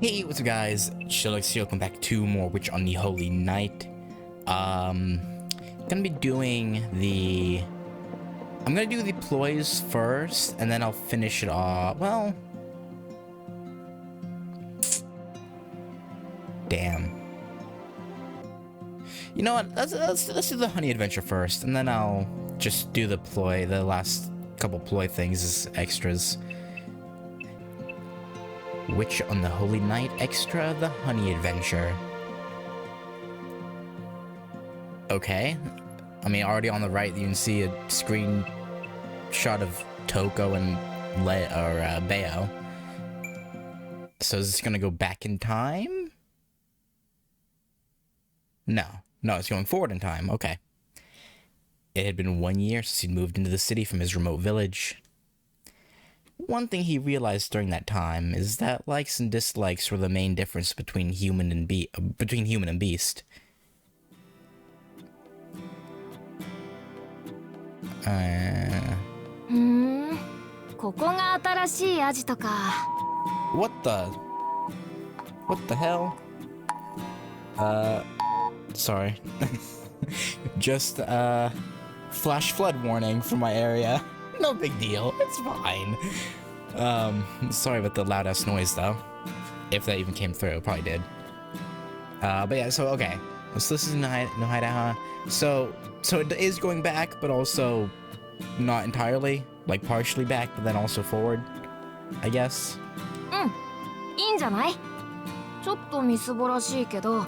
Hey, what's up guys? Shillux here, welcome back to more Witch on the Holy Night. Gonna be doing the... I'm gonna do the ploys first, and then I'll finish it off. Well... Damn. You know what? Let's do the honey adventure first, and then I'll just do the ploy, the last couple ploy things as extras. Witch on the Holy Night Extra, the Honey Adventure. Okay. I mean, already on the right, you can see a screenshot of Toco and Bayo. So is this gonna go back in time? No. No, it's going forward in time. Okay. It had been 1 year since he'd moved into the city from his remote village. One thing he realized during that time is that likes and dislikes were the main difference between human and beast. ここが新しいアジトか。What the hell? Sorry. Just, flash flood warning for my area. No big deal, it's fine. Sorry about the loud ass noise though. If that even came through, it probably did. But yeah, so okay. So this is no hideout, huh? So it is going back, but also not entirely. Like partially back, but then also forward, I guess. いいんじゃない？ちょっとみすぼらしいけど、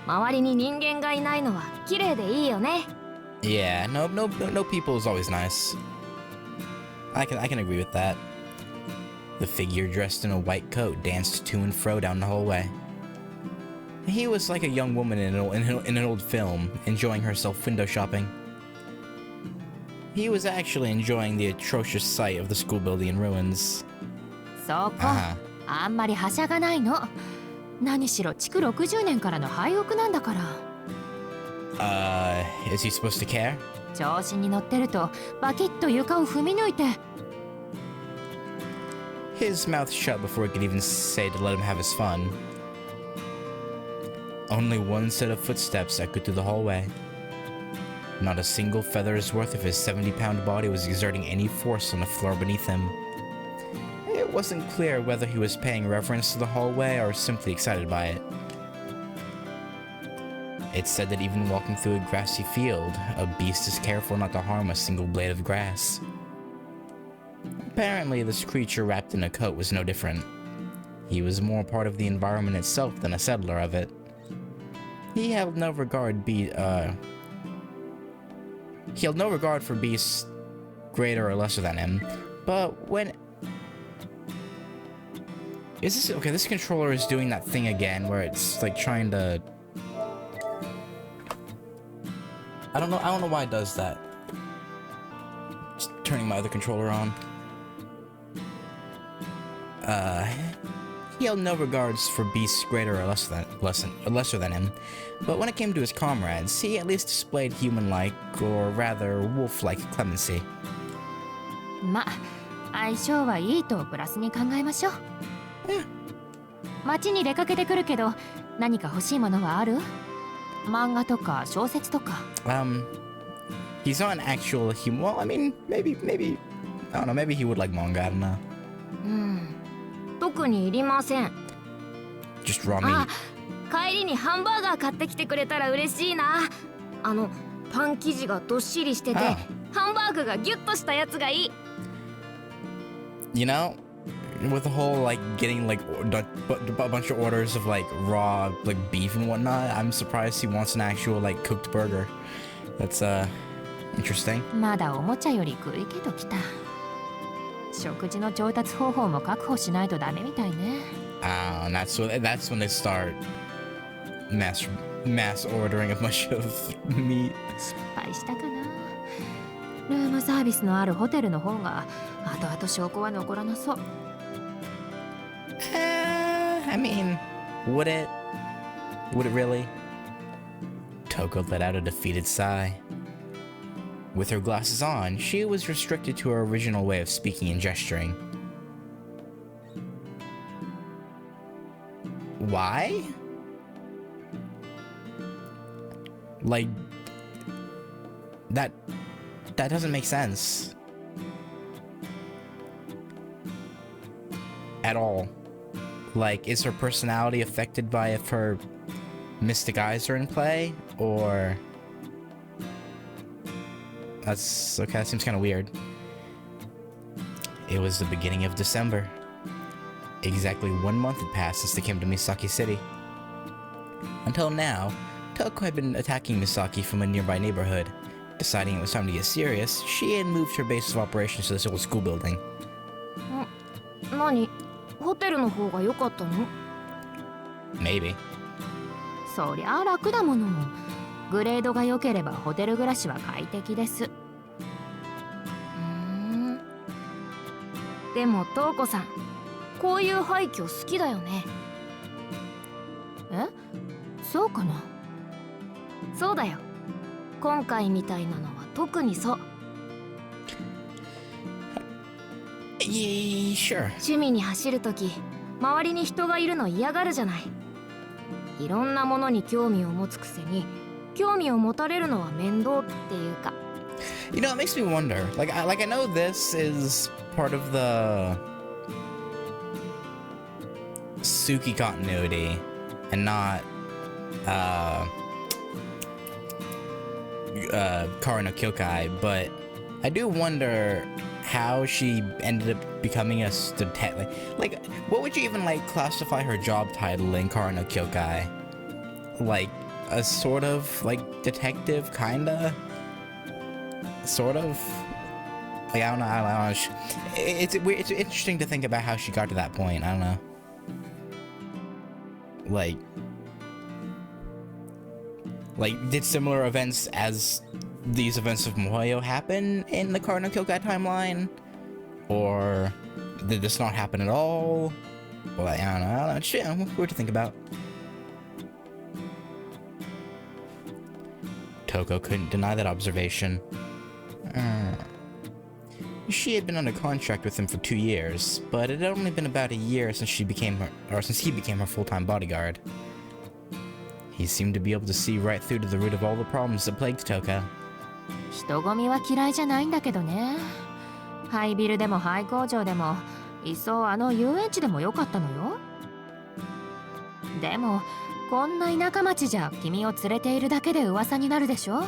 周りに人間がいないのは綺麗でいいよね。Yeah, no people is always nice. I can agree with that. The figure dressed in a white coat danced to and fro down the hallway. He was like a young woman in an old film, enjoying herself window shopping. He was actually enjoying the atrocious sight of the school building in ruins. そこ、あんまりはしゃがないの。何しろ築60年からの廃屋なんだから。Is he supposed to care? 調子に乗ってるとバキッと床を踏み抜いて。His mouth shut before he could even say to let him have his fun. Only one set of footsteps echoed through the hallway. Not a single feather's worth of his 70-pound body was exerting any force on the floor beneath him. It wasn't clear whether he was paying reverence to the hallway or simply excited by it. It's said that even walking through a grassy field, a beast is careful not to harm a single blade of grass. Apparently, this creature wrapped in a coat was no different. He was more part of the environment itself than a settler of it. He held no regard for beasts greater or lesser than him, but when... Is this... Okay, this controller is doing that thing again, where it's, like, trying to... I don't know why it does that. Just turning my other controller on. He held no regards for beasts greater or lesser than him, but when it came to his comrades, he at least displayed human-like, or rather wolf-like clemency. ま、相性はいいとプラスに考えましょう。街に出かけてくるけど、何か欲しいものはある？漫画とか小説とか。He's not an actual human. Well, I mean, maybe, I don't know, maybe he would like manga, I don't know. 特にいりません。Just raw meat. 帰りにハンバーガー買ってきてくれたら嬉しいな。パン生地がどっしりしてて、ハンバーグがギュッとしたやつがいい。You know, with the whole like getting like a bunch of orders of like raw like beef and whatnot, I'm surprised he wants an actual like cooked burger. That's interesting. まだおもちゃより食い気ときた。食事の調達方法も確保しないとダメみたいね。And that's when they start mass ordering a bunch of meat. 失敗したかな。ルームサービスのあるホテルの方が後々証拠は残らなそう。I mean, would it? Would it really? Toco let out a defeated sigh. With her glasses on, she was restricted to her original way of speaking and gesturing. Why? Like, that doesn't make sense. At all. Like, is her personality affected by if her mystic eyes are in play? Or... That's... okay, that seems kind of weird. It was the beginning of December. Exactly 1 month had passed since they came to Misaki City. Until now, Toco had been attacking Misaki from a nearby neighborhood. Deciding it was time to get serious, she had moved her base of operations to this old school building. 何？ホテルの方が良かったの？ Maybe. そりゃあ楽だもの。グレードが良ければホテル暮らしは快適です。でもトウコさん、こういう廃墟好きだよね。え？そうかな。そうだよ。今回みたいなのは特にそう。Sure. 趣味に走るとき、周りに人がいるの嫌がるじゃない。いろんなものに興味を持つくせに、興味を持たれるのは面倒っていうか。You know, it makes me wonder. Like I know this is part of the Suki continuity and not Kara no Kyokai, but I do wonder how she ended up becoming a detective. Like, what would you even like classify her job title in Kara no Kyokai? Like a sort of like detective, kinda, sort of. Like I don't know. It's interesting to think about how she got to that point. I don't know. Like did similar events as these events of Mohoyo happen in the Kara no Kyokai timeline? Or did this not happen at all? Well, I don't know. It's weird to think about. Toco couldn't deny that observation. She had been under contract with him for 2 years, but it had only been about a year since he became her full-time bodyguard. He seemed to be able to see right through to the root of all the problems that plagued Toco. 人混みは嫌いじゃないんだけどね。ハイビルでもハイ工場でも、いっそあの遊園地でもよかったのよ。でも、こんな田舎町じゃ君を連れているだけで噂になるでしょ。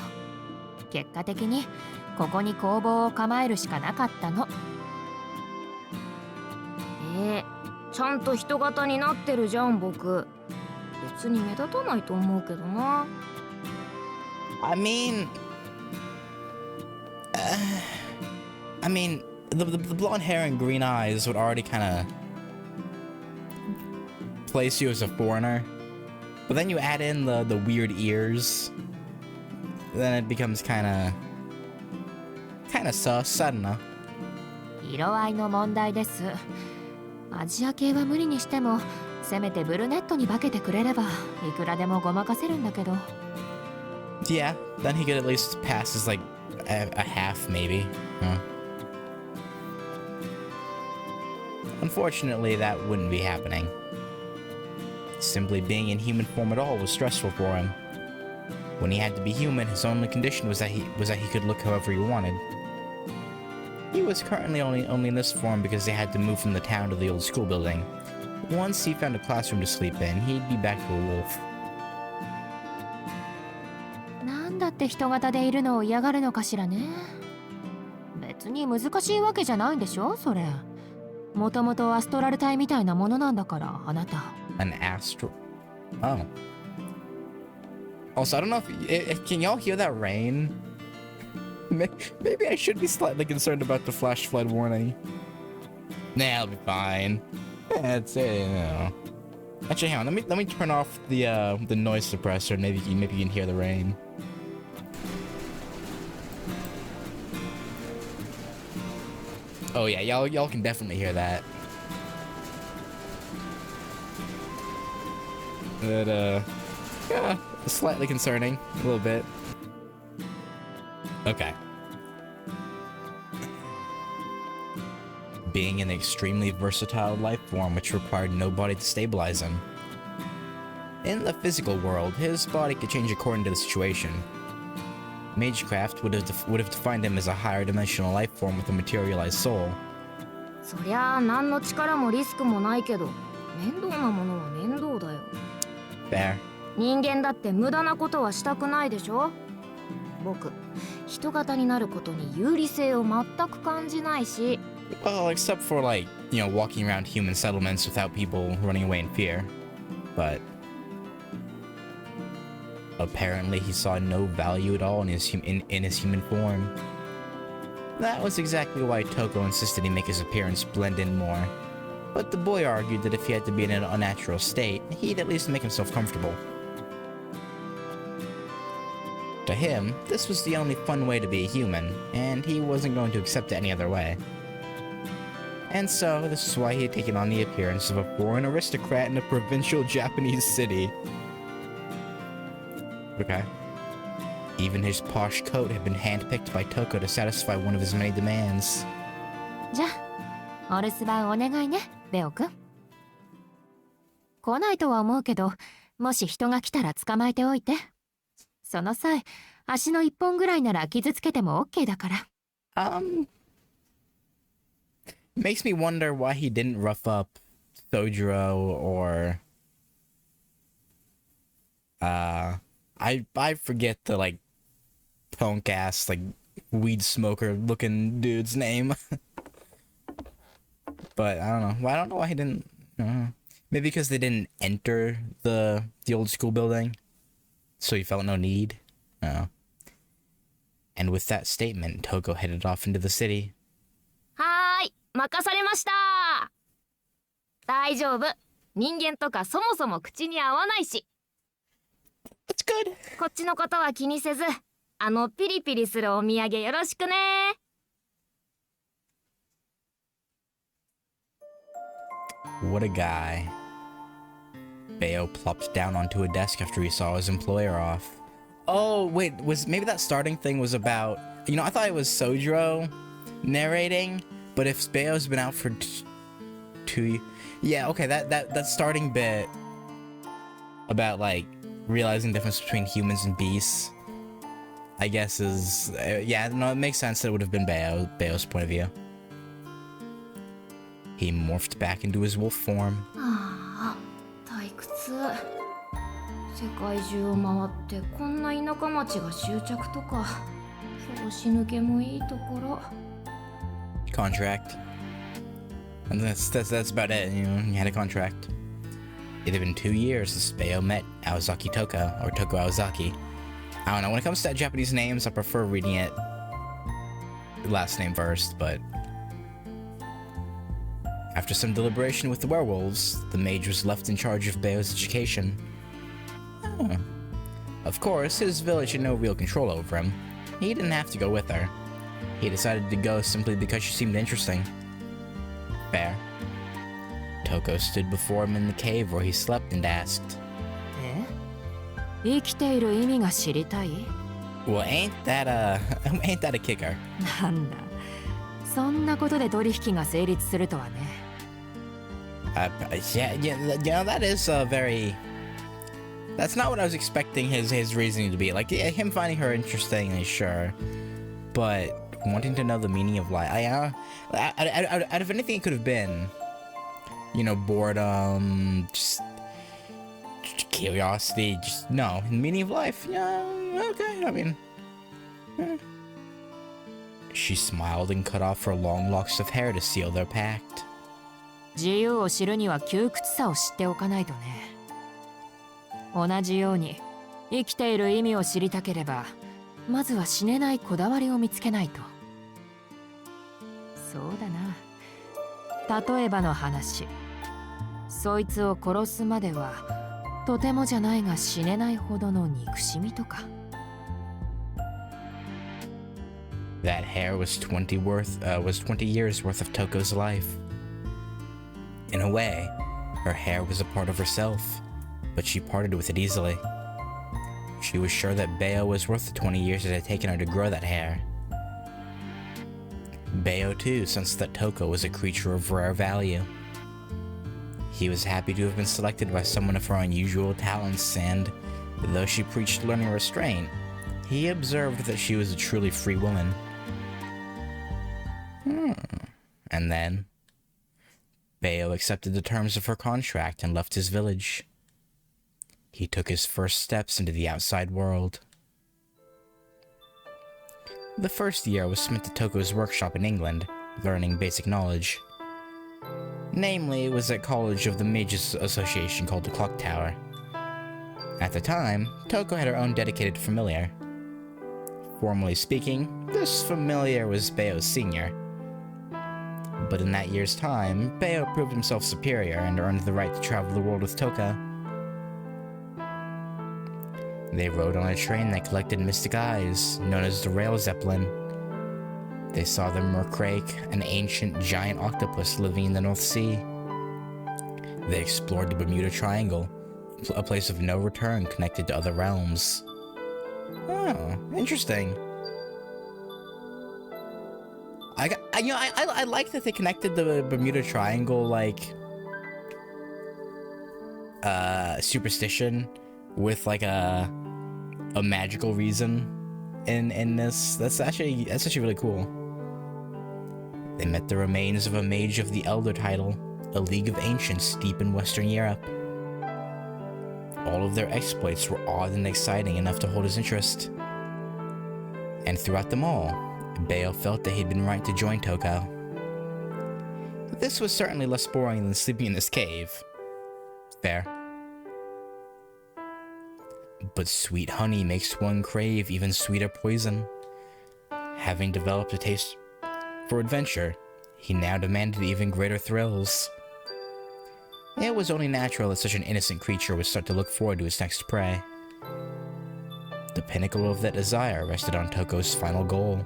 結果的にここに工房を構えるしかなかったの。ちゃんと人型になってるじゃん僕。別に目立たないと思うけどな。I mean, the blonde hair and green eyes would already kind of place you as a foreigner, but then you add in the weird ears, then it becomes kind of sus. I don't know. 色合いの問題です。アジア系は無理にしても、せめてブルネットに化けてくれればいくらでもごまかせるんだけど。Yeah, then he could at least pass as like a half, maybe. Unfortunately, that wouldn't be happening. Simply being in human form at all was stressful for him. When he had to be human, his only condition was that he could look however he wanted. He was currently only in this form because they had to move from the town to the old school building. Once he found a classroom to sleep in, he'd be back to a wolf. なんだって人型でいるのを嫌がるのかしらね。別に難しいわけじゃないんでしょそれ。もともとアストラル体みたいなものなんだからあなた。An astral. Oh. Also, I don't know if can y'all hear that rain? Maybe I should be slightly concerned about the flash flood warning. Nah, I'll be fine. That's it. You know. Actually, hang on. Let me turn off the noise suppressor. And maybe you can hear the rain. Oh yeah, y'all can definitely hear that. But yeah, slightly concerning, a little bit. Okay. Being an extremely versatile life form which required no body to stabilize him. In the physical world, his body could change according to the situation. Magecraft would have defined him as a higher dimensional life form with a materialized soul. そりゃあ何の力もリスクもないけど、面倒なものは面倒だよ。Fair. 人間だって無駄なことはしたくないでしょ。僕、人型になることに有利性を全く感じないし。Well, except for like, walking around human settlements without people running away in fear. But apparently he saw no value at all in his human form. That was exactly why Toco insisted he make his appearance blend in more. But the boy argued that if he had to be in an unnatural state, he'd at least make himself comfortable. To him, this was the only fun way to be a human, and he wasn't going to accept it any other way. And so, this is why he had taken on the appearance of a foreign aristocrat in a provincial Japanese city. Okay. Even his posh coat had been handpicked by Toco to satisfy one of his many demands. じゃあ、お留守番お願いね、ベオくん。来ないとは思うけど、もし人が来たら捕まえておいて。その際、足の一本ぐらいなら傷つけても OK だから。Makes me wonder why he didn't rough up Sojiro or I forget the like punk ass like weed smoker looking dude's name. But I don't know why he didn't. Maybe because they didn't enter the old school building, so he felt no need. And with that statement, Toco headed off into the city. はーい、任されました。大丈夫。人間とかそもそも口に合わないし。That's good. こっちのことは気にせず、ピリピリするお土産よろしくね。What a guy. Bayo plopped down onto a desk after he saw his employer off. Oh, wait, maybe that starting thing was about... I thought it was Sojiro narrating, but if Bayo's been out for 2... Yeah, okay, that starting bit about, like, realizing the difference between humans and beasts, I guess is... yeah, no, it makes sense that it would have been Bayo's point of view. He morphed back into his wolf form. ああ、退屈。世界中を回ってこんな田舎町が終着とか、拍子抜けもいいところ。Contract. And that's about it, you had a contract. It had been 2 years since Bayo met Aozaki Toka, or Toko Aozaki. I don't know, when it comes to Japanese names, I prefer reading it last name first, but... After some deliberation with the werewolves, the mage was left in charge of Bayo's education. Oh. Of course, his village had no real control over him. He didn't have to go with her. He decided to go simply because she seemed interesting. Fair. Toco stood before him in the cave where he slept and asked, 生きている意味が知りたい? Well, ain't that a kicker? なんだ。そんなことで取引が成立するとはね。Yeah, that is very... That's not what I was expecting his reasoning to be. Like, yeah, him finding her interesting, sure. But wanting to know the meaning of life... out of anything it could have been, boredom, just curiosity, just... No, the meaning of life, yeah, okay, I mean... She smiled and cut off her long locks of hair to seal their pact. 自由を知るには窮屈さを知っておかないとね。同じように生きている意味を知りたければ、まずは死ねないこだわりを見つけないと。そうだな。例えばの話。そいつを殺すまではとてもじゃないが死ねないほどの憎しみとか。That hair was 20 years worth of Toko's life. In a way, her hair was a part of herself, but she parted with it easily. She was sure that Bayo was worth the 20 years it had taken her to grow that hair. Bayo too sensed that Toco was a creature of rare value. He was happy to have been selected by someone of her unusual talents, and though she preached learning restraint, he observed that she was a truly free woman. And then, Bayo accepted the terms of her contract and left his village. He took his first steps into the outside world. The first year was spent at Toco's workshop in England, learning basic knowledge. Namely, it was at college of the Mages Association called the Clock Tower. At the time, Toco had her own dedicated familiar. Formally speaking, this familiar was Bayo's senior. But in that year's time, Bayo proved himself superior and earned the right to travel the world with Toco. They rode on a train that collected mystic eyes, known as the Rail Zeppelin. They saw the Merkrake, an ancient giant octopus living in the North Sea. They explored the Bermuda Triangle, a place of no return connected to other realms. Oh, interesting. I like that they connected the Bermuda Triangle, like, superstition with, like, a magical reason in this. That's actually really cool. They met the remains of a mage of the Elder title, a league of ancients deep in Western Europe. All of their exploits were odd and exciting enough to hold his interest. And throughout them all, Bayo felt that he'd been right to join Toco. This was certainly less boring than sleeping in this cave. Fair. But sweet honey makes one crave even sweeter poison. Having developed a taste for adventure, he now demanded even greater thrills. It was only natural that such an innocent creature would start to look forward to his next prey. The pinnacle of that desire rested on Toco's final goal.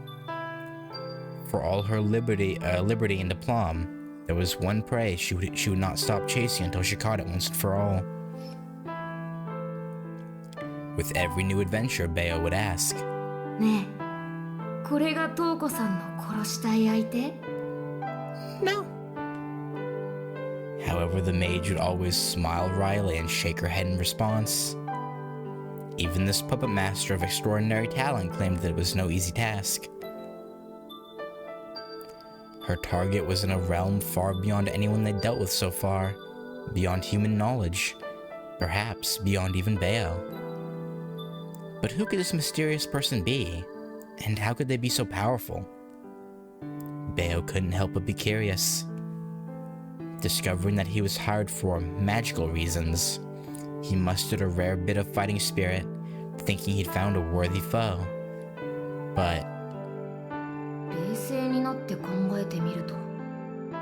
For all her liberty and aplomb, there was one prey she would not stop chasing until she caught it once and for all. With every new adventure, Bayo would ask, ねえ、これがトウコさんの殺したい相手? No. However, the mage would always smile wryly and shake her head in response. Even this puppet master of extraordinary talent claimed that it was no easy task. Her target was in a realm far beyond anyone they'd dealt with so far, beyond human knowledge, perhaps beyond even Bayo. But who could this mysterious person be, and how could they be so powerful? Bayo couldn't help but be curious. Discovering that he was hired for magical reasons, he mustered a rare bit of fighting spirit, thinking he'd found a worthy foe. But 冷静になって考えてみると、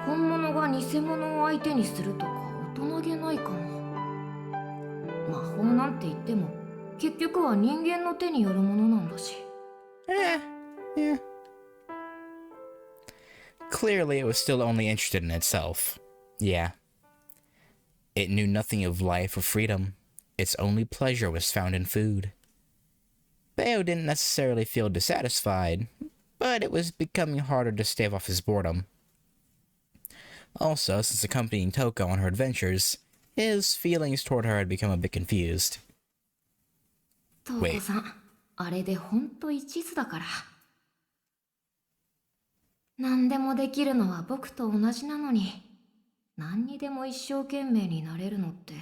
本物が偽物を相手にするとか大人げないかも。魔法なんて言っても、結局は人間の手によるものなんだし。yeah. Clearly, it was still only interested in itself. Yeah. It knew nothing of life or freedom. Its only pleasure was found in food. Bayo didn't necessarily feel dissatisfied, but it was becoming harder to stave off his boredom. Also, since accompanying Toco on her adventures, his feelings toward her had become a bit confused. トウコさん、あれでほんと一途だから。何でもできるのは僕と同じなのに、何にでも一生懸命になれるのって、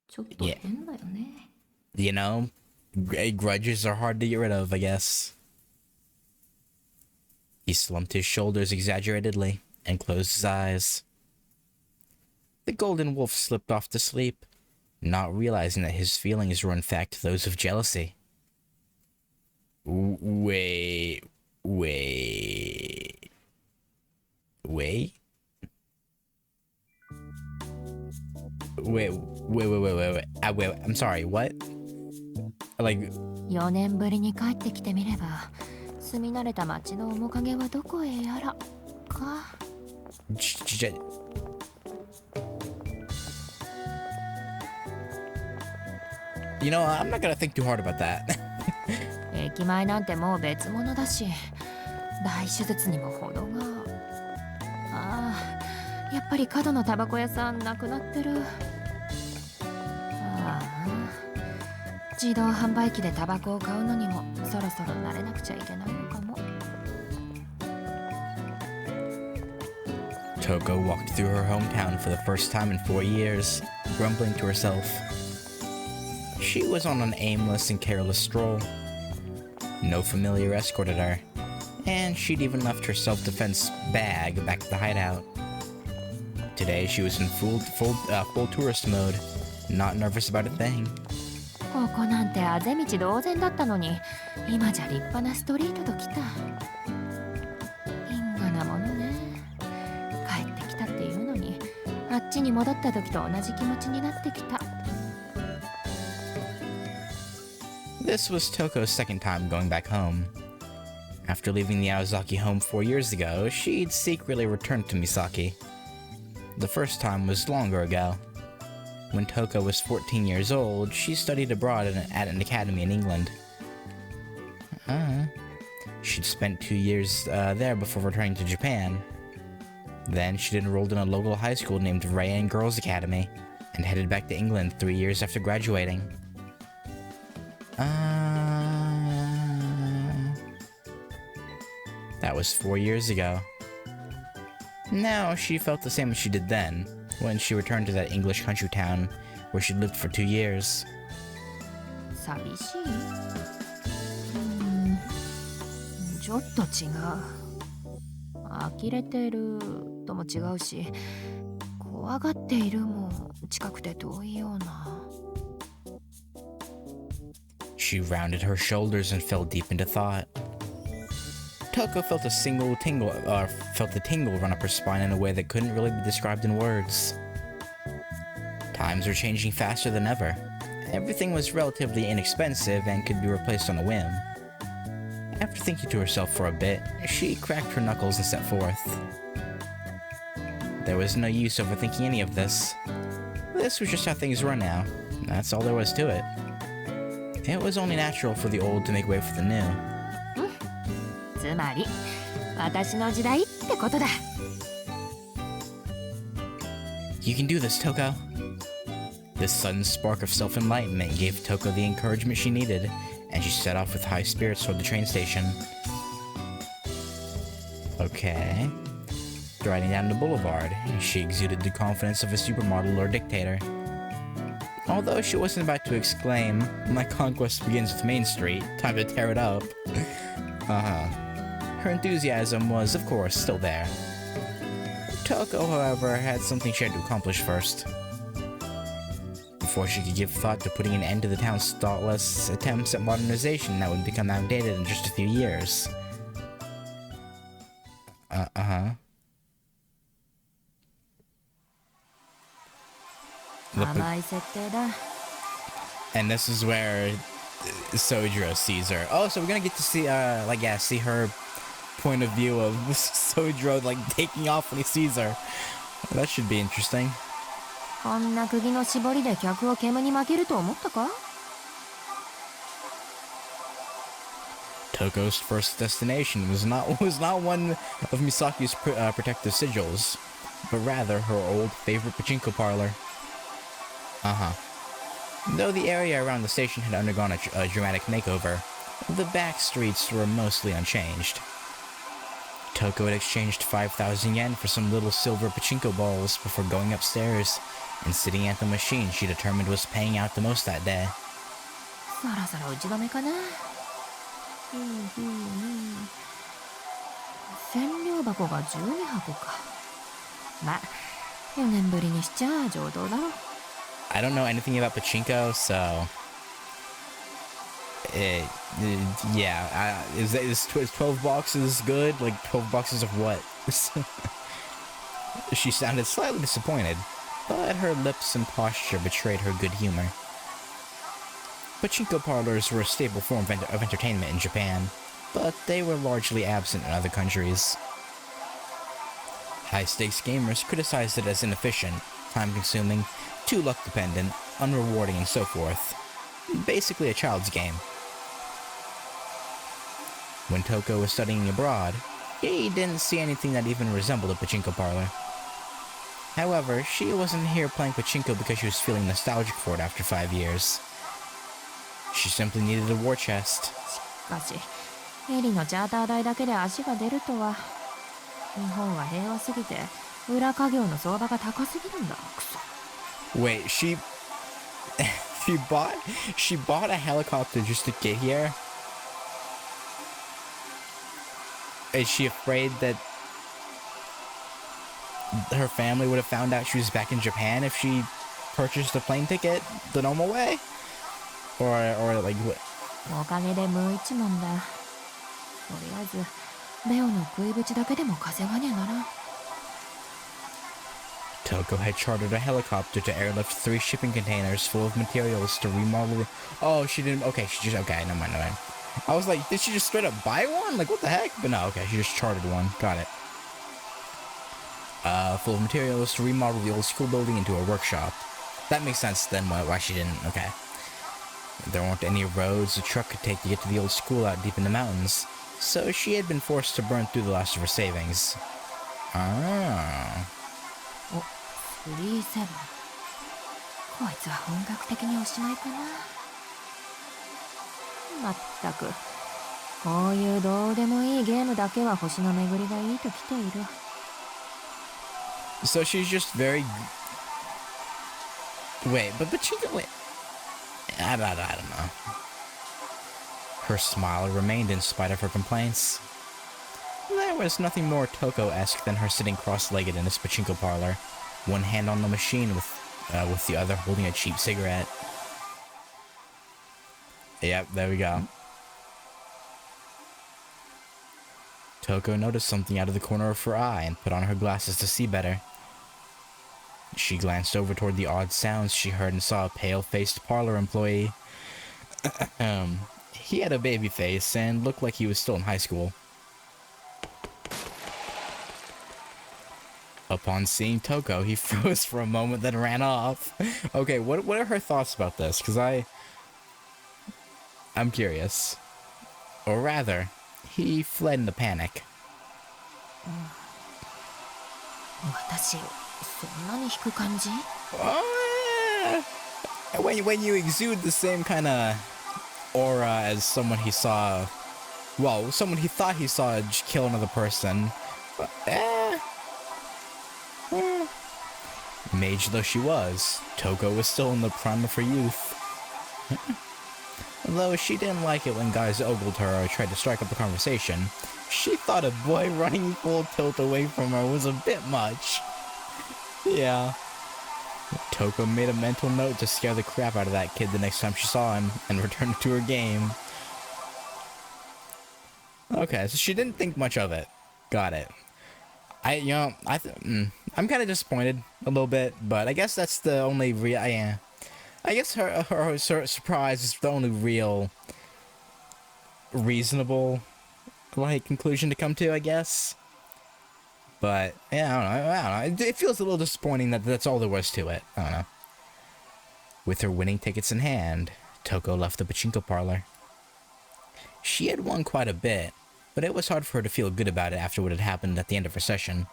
ちょっと変だよね。You know, grudges are hard to get rid of, I guess. He slumped his shoulders exaggeratedly and closed his eyes. The golden wolf slipped off to sleep, not realizing that his feelings were in fact those of jealousy. Wait. I'm sorry, what? Like... 4年ぶりに帰ってきてみれば、住み慣れた町の面影はどこへやらか。You know, I'm not gonna think too hard about that. 駅前なんてもう別物だし、大手術にも程が。ああ、やっぱり角のタバコ屋さんなくなってる。ああ、自動販売機でタバコを買うのにもそろそろ慣れなくちゃいけないのかも。Toco walked through her hometown for the first time in 4 years, grumbling to herself. She was on an aimless and careless stroll. No familiar escorted her, and she'd even left her self-defense bag back at the hideout. Today she was in full tourist mode, not nervous about a thing. ここなんてあぜ道同然だったのに、今じゃ立派なストリートときた。因果なものね。帰ってきたっていうのに、あっちに戻った時と同じ気持ちになってきた。This was Toko's second time going back home. After leaving the Aozaki home 4 years ago, she'd secretly returned to Misaki. The first time was longer ago. When Toco was 14 years old, she studied abroad at an academy in England. She'd spent 2 years there before returning to Japan. Then she'd enrolled in a local high school named Rayan Girls Academy and headed back to England 3 years after graduating. That was 4 years ago. Now she felt the same as she did then, when she returned to that English country town where she'd lived for 2 years. 寂しい？ちょっと違う。呆れてるとも違うし、怖がっているも近くて遠いような。She rounded her shoulders and fell deep into thought. Toco felt a tingle run up her spine in a way that couldn't really be described in words. Times were changing faster than ever. Everything was relatively inexpensive and could be replaced on a whim. After thinking to herself for a bit, she cracked her knuckles and set forth. There was no use overthinking any of this. This was just how things were now. That's all there was to it. It was only natural for the old to make way for the new. つまり、私の時代ってことだ。You can do this, Toco. This sudden spark of self-enlightenment gave Toco the encouragement she needed, and she set off with high spirits toward the train station. Okay. Riding down the boulevard, she exuded the confidence of a supermodel or dictator. Although she wasn't about to exclaim, "My conquest begins with Main Street, time to tear it up." Her enthusiasm was, of course, still there. Toco, however, had something she had to accomplish first. Before she could give thought to putting an end to the town's thoughtless attempts at modernization that would become outdated in just a few years. And this is where Sojiro sees her. Oh, so we're gonna get to see, see her point of view of Sojiro, taking off when he sees her. That should be interesting. こんな釘の絞りで客を煙に負けると思ったか？ Toko's first destination was not one of Misaki's protective sigils, but rather her old favorite pachinko parlor. Though the area around the station had undergone a dramatic makeover, the back streets were mostly unchanged. Toco had exchanged 5,000 yen for some little silver pachinko balls before going upstairs and sitting at the machine she determined was paying out the most that day. そろそろ打ち止めかな。千両箱が12箱か。ま、4年ぶりにしちゃ上等だろ。I don't know anything about pachinko, so is 12 boxes good? 12 boxes of what? She sounded slightly disappointed, but her lips and posture betrayed her good humor. Pachinko parlors were a staple form of entertainment in Japan, but they were largely absent in other countries. High-stakes gamers criticized it as inefficient, time-consuming, too luck-dependent, unrewarding, and so forth. Basically a child's game. When Toco was studying abroad, he didn't see anything that even resembled a pachinko parlor. However, she wasn't here playing pachinko because she was feeling nostalgic for it after 5 years. She simply needed a war chest. しかしエリのチャーター代だけで足が出るとは。日本は平和すぎて裏稼業の相場が高すぎるんだ。クソ。 Wait, she bought a helicopter just to get here? Is she afraid that her family would have found out she was back in Japan if she purchased a plane ticket the normal way? Or like what? おかげで無一文だ。とりあえずレオの食いぶちだけでも稼がねえなら。 Toco had chartered a helicopter to airlift 3 shipping containers full of materials to remodel. Oh, she didn't. Okay, she just. Okay, never mind, never mind. I was like, did she just straight up buy one? Like, what the heck? But no, okay, she just chartered one. Got it. Full of materials to remodel the old school building into a workshop. That makes sense then why she didn't. Okay. There weren't any roads a truck could take to get to the old school out deep in the mountains, so she had been forced to burn through the last of her savings. Ah. 37。こいつは本格的におしまいかな。まったくこういうどうでもいいゲームだけは星の巡りがいいときている。 So she's just very... Wait, but she... Wait. I don't know. Her smile remained in spite of her complaints. There was nothing more Toco-esque than her sitting cross-legged in his pachinko parlor, one hand on the machine with the other holding a cheap cigarette. Yep, there we go. Toco noticed something out of the corner of her eye and put on her glasses to see better. She glanced over toward the odd sounds she heard and saw a pale-faced parlor employee. He had a baby face and looked like he was still in high school. Upon seeing Toco, he froze for a moment, then ran off. Okay, what are her thoughts about this? Because I'm curious. Or rather, he fled in a panic. 私そんなに引く感じ？ When you exude the same kind of aura as someone he saw, well, someone he thought he saw kill another person. Mage though she was, Toco was still in the prime of her youth. Though she didn't like it when guys ogled her or tried to strike up a conversation, she thought a boy running full tilt away from her was a bit much. Yeah. Toco made a mental note to scare the crap out of that kid the next time she saw him and returned to her game. Okay, so she didn't think much of it. Got it. I'm kind of disappointed a little bit, but I guess that's the only real. Yeah, I guess her surprise is the only real reasonable like conclusion to come to, I guess. But yeah, I don't know. It feels a little disappointing that that's all there was to it. I don't know. With her winning tickets in hand, Toco left the pachinko parlor. She had won quite a bit, but it was hard for her to feel good about it after what had happened at the end of her session.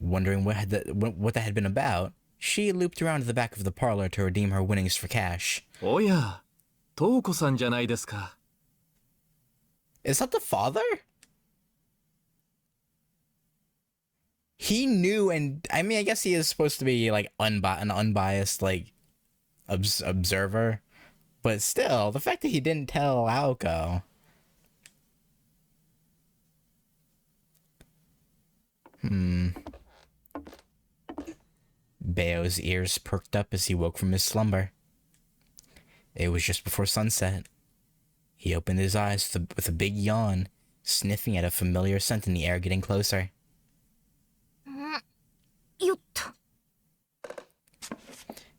Wondering what that had been about, she looped around to the back of the parlor to redeem her winnings for cash. Oh yeah, Toco-san じゃないですか。 Is that the father? He knew, and I mean, I guess he is supposed to be like an unbiased like observer, but still, the fact that he didn't tell Aoko. Bao's ears perked up as he woke from his slumber. It was just before sunset. He opened his eyes with a big yawn, sniffing at a familiar scent in the air getting closer.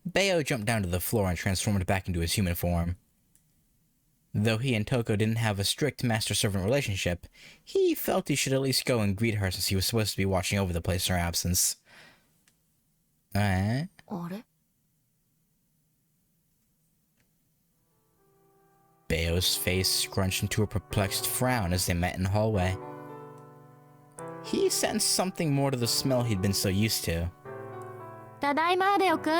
Bao jumped down to the floor and transformed back into his human form. Though he and Toco didn't have a strict master-servant relationship, he felt he should at least go and greet her since he was supposed to be watching over the place in her absence. Bao's face scrunched into a perplexed frown as they met in the hallway. He sensed something more to the smell he'd been so used to. ただいまベオくん。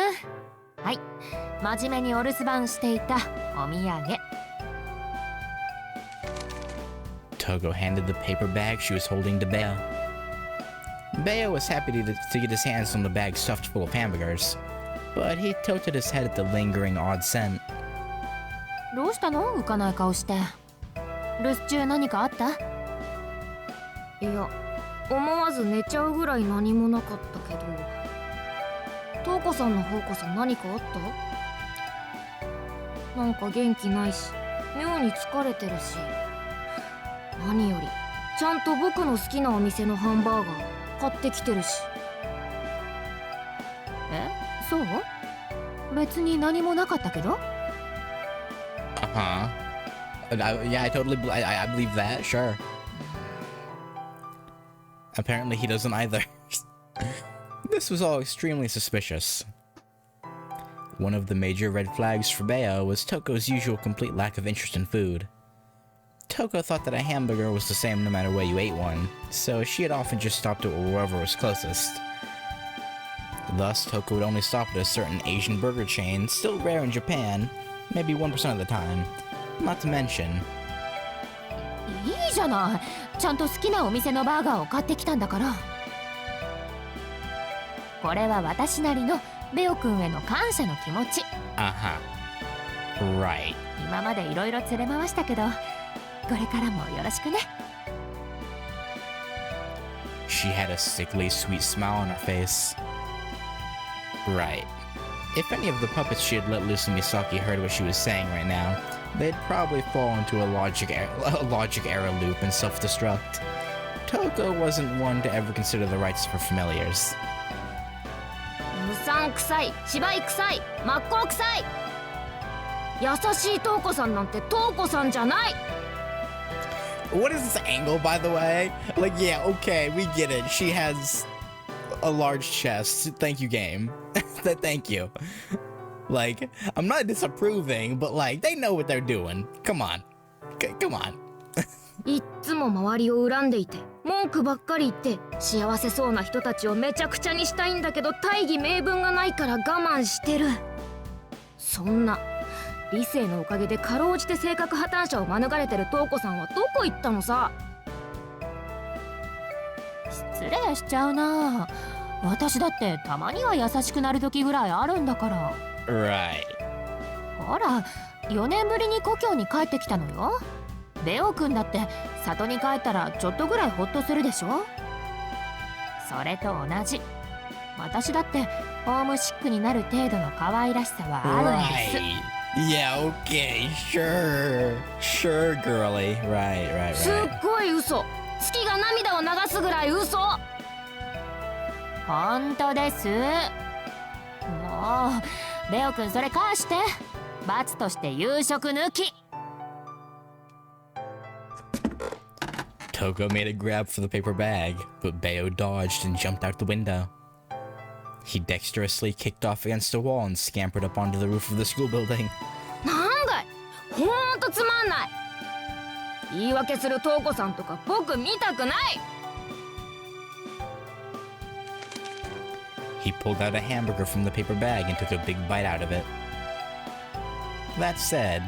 はい、真面目にお留守番していたお土産。Togo handed the paper bag she was holding to Beo. Beo was happy to get his hands on the bag stuffed full of hamburgers, but he tilted his head at the lingering odd scent. どうしたの？浮かない顔して。留守中何かあった？いや、思わず寝ちゃうぐらい何もなかったけど。トウコさんの方こそ何かあった？なんか元気ないし、妙に疲れてるし。何よりちゃんと僕の好きなお店のハンバーガー買ってきてるし。え、そう？別に何もなかったけど。Uh-huh. Yeah, I believe that, sure. Apparently he doesn't either. This was all extremely suspicious. One of the major red flags for Beo was Toko's usual complete lack of interest in food. Toco thought that a hamburger was the same no matter where you ate one, so she had often just stopped at wherever was closest. Thus, Toco would only stop at a certain Asian burger chain, still rare in Japan, maybe 1% of the time. Not to mention... いいじゃない。ちゃんと好きなお店のバーガーを買ってきたんだから。これは私なりのベオくんへの感謝の気持ち。Uh-huh. Right. 今までいろいろ連れ回したけど、これからもよろしくね。She had a sickly sweet smile on her face. Right. If any of the puppets she had let loose in Misaki heard what she was saying right now, they'd probably fall into a logic error loop and self-destruct. Toco wasn't one to ever consider the rights of her familiars. うさんくさい、芝居くさい、真っ向くさい。優しいトウコさんなんてトウコさんじゃない。What is this angle, by the way? Like, yeah, okay, we get it. She has a large chest. Thank you, game. Thank you. Like, I'm not disapproving, but like, they know what they're doing. Come on. Come on. いっつも周りを恨んでいて、文句ばっかり言って、幸せそうな人たちをめちゃくちゃにしたいんだけど、大義名分がないから我慢してる。そんな理性のおかげでかろうじて性格破綻者を免れてるトウコさんはどこ行ったのさ。失礼しちゃうな。私だってたまには優しくなる時ぐらいあるんだから。Right. ほら、4年ぶりに故郷に帰ってきたのよ。ベオくんだって里に帰ったらちょっとぐらいホッとするでしょ。それと同じ。私だってホームシックになる程度の可愛らしさはあるんです。Right. Yeah, okay, sure. Sure, girly. Right. すっごい嘘。月が涙を流すぐらい嘘。本当です。もうベオくんそれ返して。罰として夕食抜き。Toco made a grab for the paper bag, but Beo dodged and jumped out the window. He dexterously kicked off against a wall and scampered up onto the roof of the school building. なんだい、ほんとつまんない。言い訳するトウコさんとか僕見たくない。He pulled out a hamburger from the paper bag and took a big bite out of it. That said,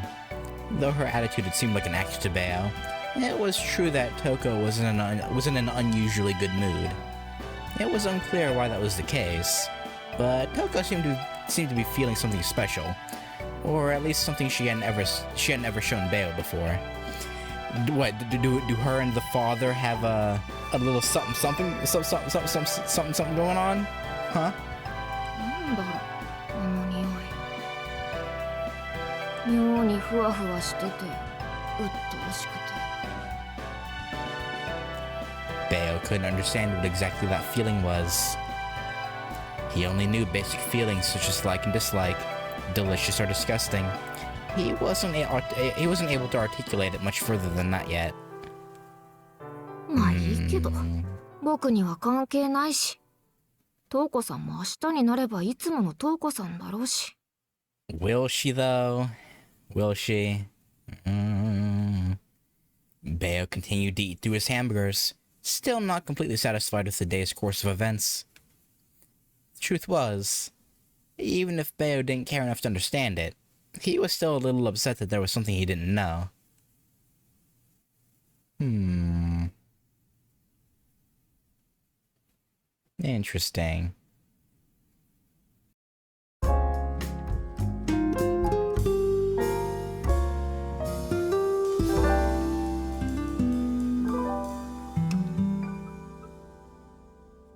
though her attitude had seemed like an act to Beo, it was true that Toco was in an unusually good mood. It was unclear why that was the case, but Toco seemed to be feeling something special, or at least something she had never shown Beo before. What do her and the father have a little something going on? Huh? なんだろう、あの匂い。妙にふわふわしてて、うっとうしくて。Beo couldn't understand what exactly that feeling was. He only knew basic feelings such as like and dislike, delicious or disgusting. He wasn't able to articulate it much further than that yet. まあいいけど、僕には関係ないし。トウコさんも明日になればいつものトウコさんだろうし。Will she though? Will she? Beo continued to eat through his hamburgers, still not completely satisfied with the day's course of events. The truth was, even if Bayo didn't care enough to understand it, he was still a little upset that there was something he didn't know. Interesting.